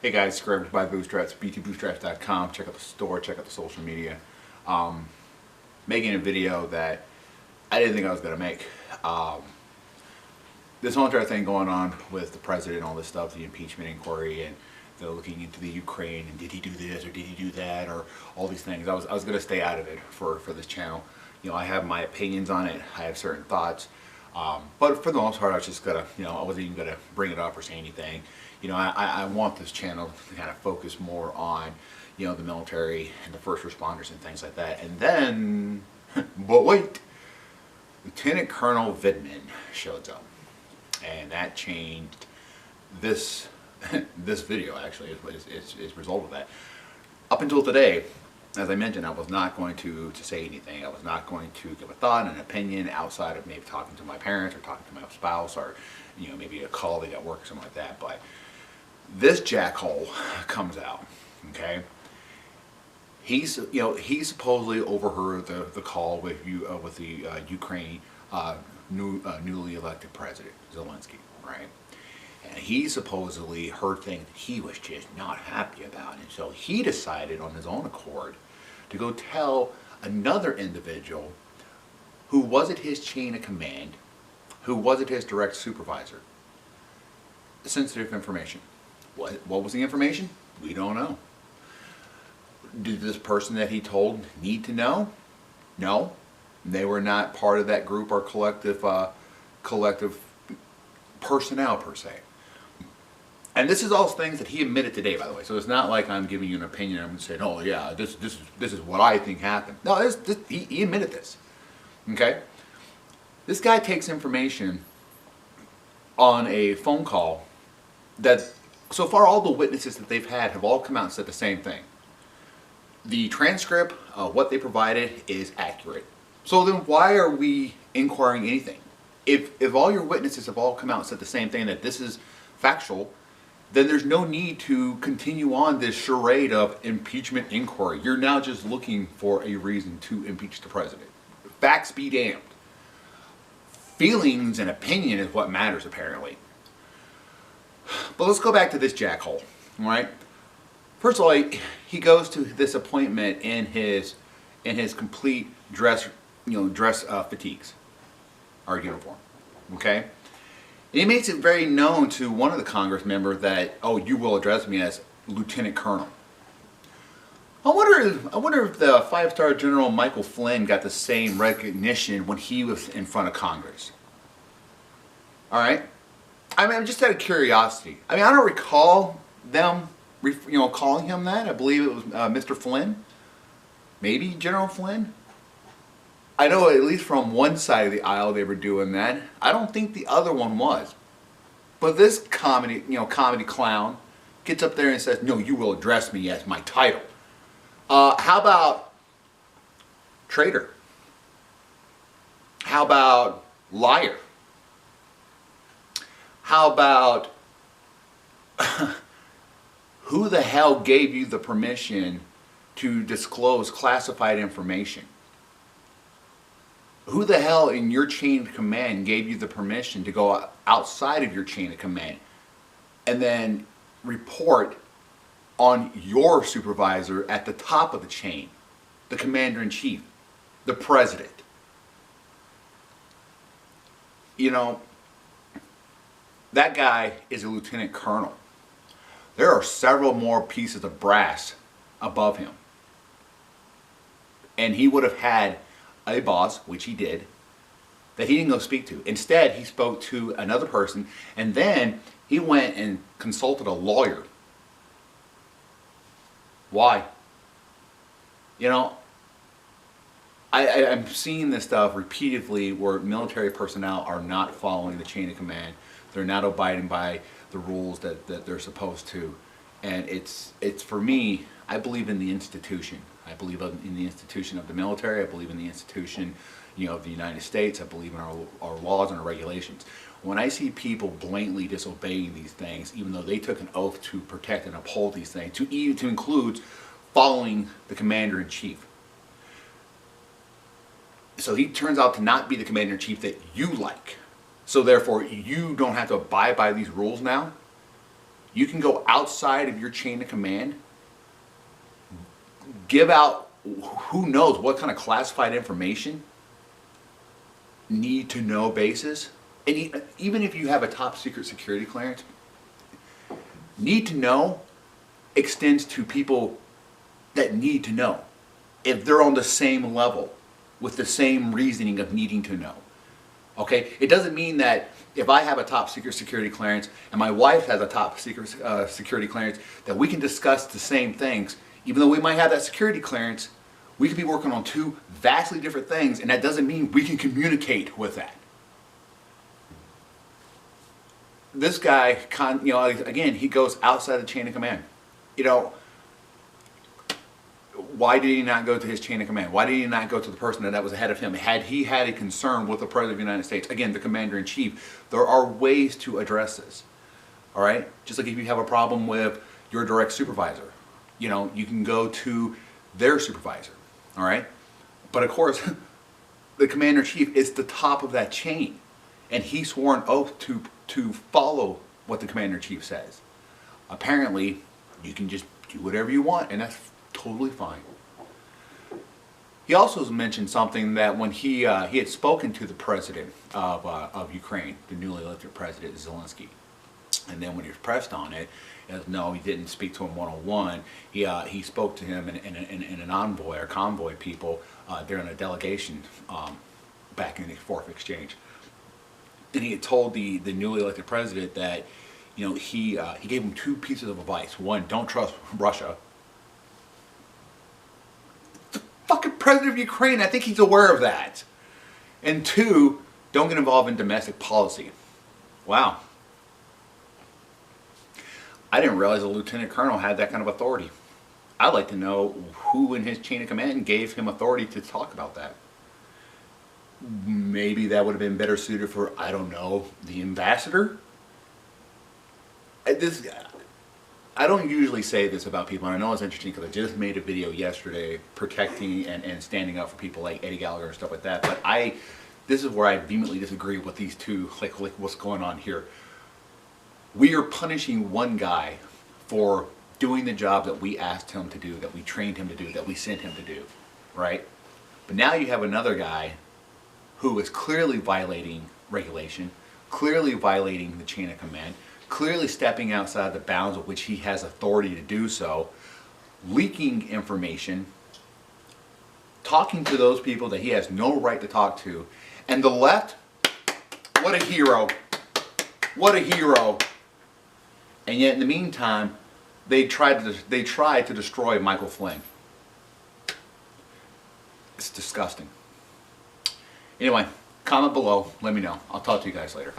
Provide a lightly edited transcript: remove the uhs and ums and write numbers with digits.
Hey guys, subscribe by Bootstraps, btbootstraps.com. Check out the store, check out the social media. Um, Making a video that I didn't think I was going to make. This whole entire thing going on with the president and all this stuff, the impeachment inquiry, and they're looking into the Ukraine, and did he do this or did he do that, or all these things. I was going to stay out of it for this channel. You know, I have my opinions on it. I have certain thoughts. But for the most part, I was just gonna, I wasn't even gonna bring it up or say anything. I want this channel to kind of focus more on, the military and the first responders and things like that. And then, but wait, Lieutenant Colonel Vindman shows up, and that changed this this video. Actually, is a result of that. Up until today, as I mentioned, I was not going to say anything. I was not going to give a thought and an opinion outside of maybe talking to my parents or talking to my spouse or, maybe a colleague at work or something like that. But this jackhole comes out, okay? He supposedly overheard the call with the Ukraine newly elected president, Zelensky, right? And he supposedly heard things that he was just not happy about. And so he decided on his own accord to go tell another individual who wasn't his chain of command, who wasn't his direct supervisor, sensitive information. What was the information? We don't know. Did this person that he told need to know? No. They were not part of that group or collective personnel per se. And this is all things that he admitted today, by the way. So it's not like I'm giving you an opinion. I'm saying, oh yeah, this is what I think happened. No, he admitted this. Okay, this guy takes information on a phone call that so far all the witnesses that they've had have all come out and said the same thing. The transcript of what they provided is accurate. So then why are we inquiring anything? If all your witnesses have all come out and said the same thing, that this is factual, then there's no need to continue on this charade of impeachment inquiry. You're now just looking for a reason to impeach the president. Facts be damned. Feelings and opinion is what matters, apparently. But let's go back to this jackhole, all right? First of all, he goes to this appointment in his complete dress fatigues, or uniform, okay? And he makes it very known to one of the Congress members that, oh, you will address me as Lieutenant Colonel. I wonder if the five-star General Michael Flynn got the same recognition when he was in front of Congress. All right? I mean, just out of curiosity. I mean, I don't recall them, calling him that. I believe it was Mr. Flynn. Maybe General Flynn. I know at least from one side of the aisle they were doing that. I don't think the other one was. But this comedy clown gets up there and says, no, you will address me as my title. How about traitor? How about liar? How about who the hell gave you the permission to disclose classified information? Who the hell in your chain of command gave you the permission to go outside of your chain of command and then report on your supervisor at the top of the chain, the commander-in-chief, the president? That guy is a lieutenant colonel. There are several more pieces of brass above him. And he would have had a boss, which he did, that he didn't go speak to. Instead, he spoke to another person, and then he went and consulted a lawyer. Why? I'm seeing this stuff repeatedly where military personnel are not following the chain of command. They're not abiding by the rules that they're supposed to. And it's for me, I believe in the institution. I believe in the institution of the military. I believe in the institution, of the United States. I believe in our laws and our regulations. When I see people blatantly disobeying these things, even though they took an oath to protect and uphold these things, to include following the commander-in-chief. So he turns out to not be the commander-in-chief that you like. So therefore, you don't have to abide by these rules now. You can go outside of your chain of command, give out who knows what kind of classified information, need to know basis, and even if you have a top secret security clearance, need to know extends to people that need to know, if they're on the same level with the same reasoning of needing to know. Okay, it doesn't mean that if I have a top secret security clearance and my wife has a top secret security clearance that we can discuss the same things. Even though we might have that security clearance, we could be working on two vastly different things, and that doesn't mean we can communicate with that. This guy, you know, again, he goes outside the chain of command. You know, why did he not go to his chain of command? Why did he not go to the person that was ahead of him? Had he had a concern with the President of the United States, again, the Commander-in-Chief, there are ways to address this. All right? Just like if you have a problem with your direct supervisor, you know, you can go to their supervisor. All right? But of course, the Commander-in-Chief is the top of that chain, and he swore an oath to follow what the Commander-in-Chief says. Apparently, you can just do whatever you want, and that's totally fine. He also mentioned something that when he had spoken to the president of Ukraine, the newly elected president Zelensky, and then when he was pressed on it, no, he didn't speak to him one-on-one. He spoke to him in an envoy or convoy people during a delegation back in the fourth exchange. And he had told the newly elected president that, you know, he gave him two pieces of advice. One, don't trust Russia. The fucking president of Ukraine, I think he's aware of that. And two, don't get involved in domestic policy. Wow. I didn't realize a lieutenant colonel had that kind of authority. I'd like to know who in his chain of command gave him authority to talk about that. Maybe that would have been better suited for, I don't know, the ambassador? I don't usually say this about people, and I know it's interesting because I just made a video yesterday protecting and standing up for people like Eddie Gallagher and stuff like that, but this is where I vehemently disagree with these two, like what's going on here. We are punishing one guy for doing the job that we asked him to do, that we trained him to do, that we sent him to do, right? But now you have another guy who is clearly violating regulation, clearly violating the chain of command, clearly stepping outside the bounds of which he has authority to do so, leaking information, talking to those people that he has no right to talk to, and the left, what a hero, what a hero. And yet in the meantime, they tried to destroy Michael Flynn. It's disgusting. Anyway, comment below, let me know. I'll talk to you guys later.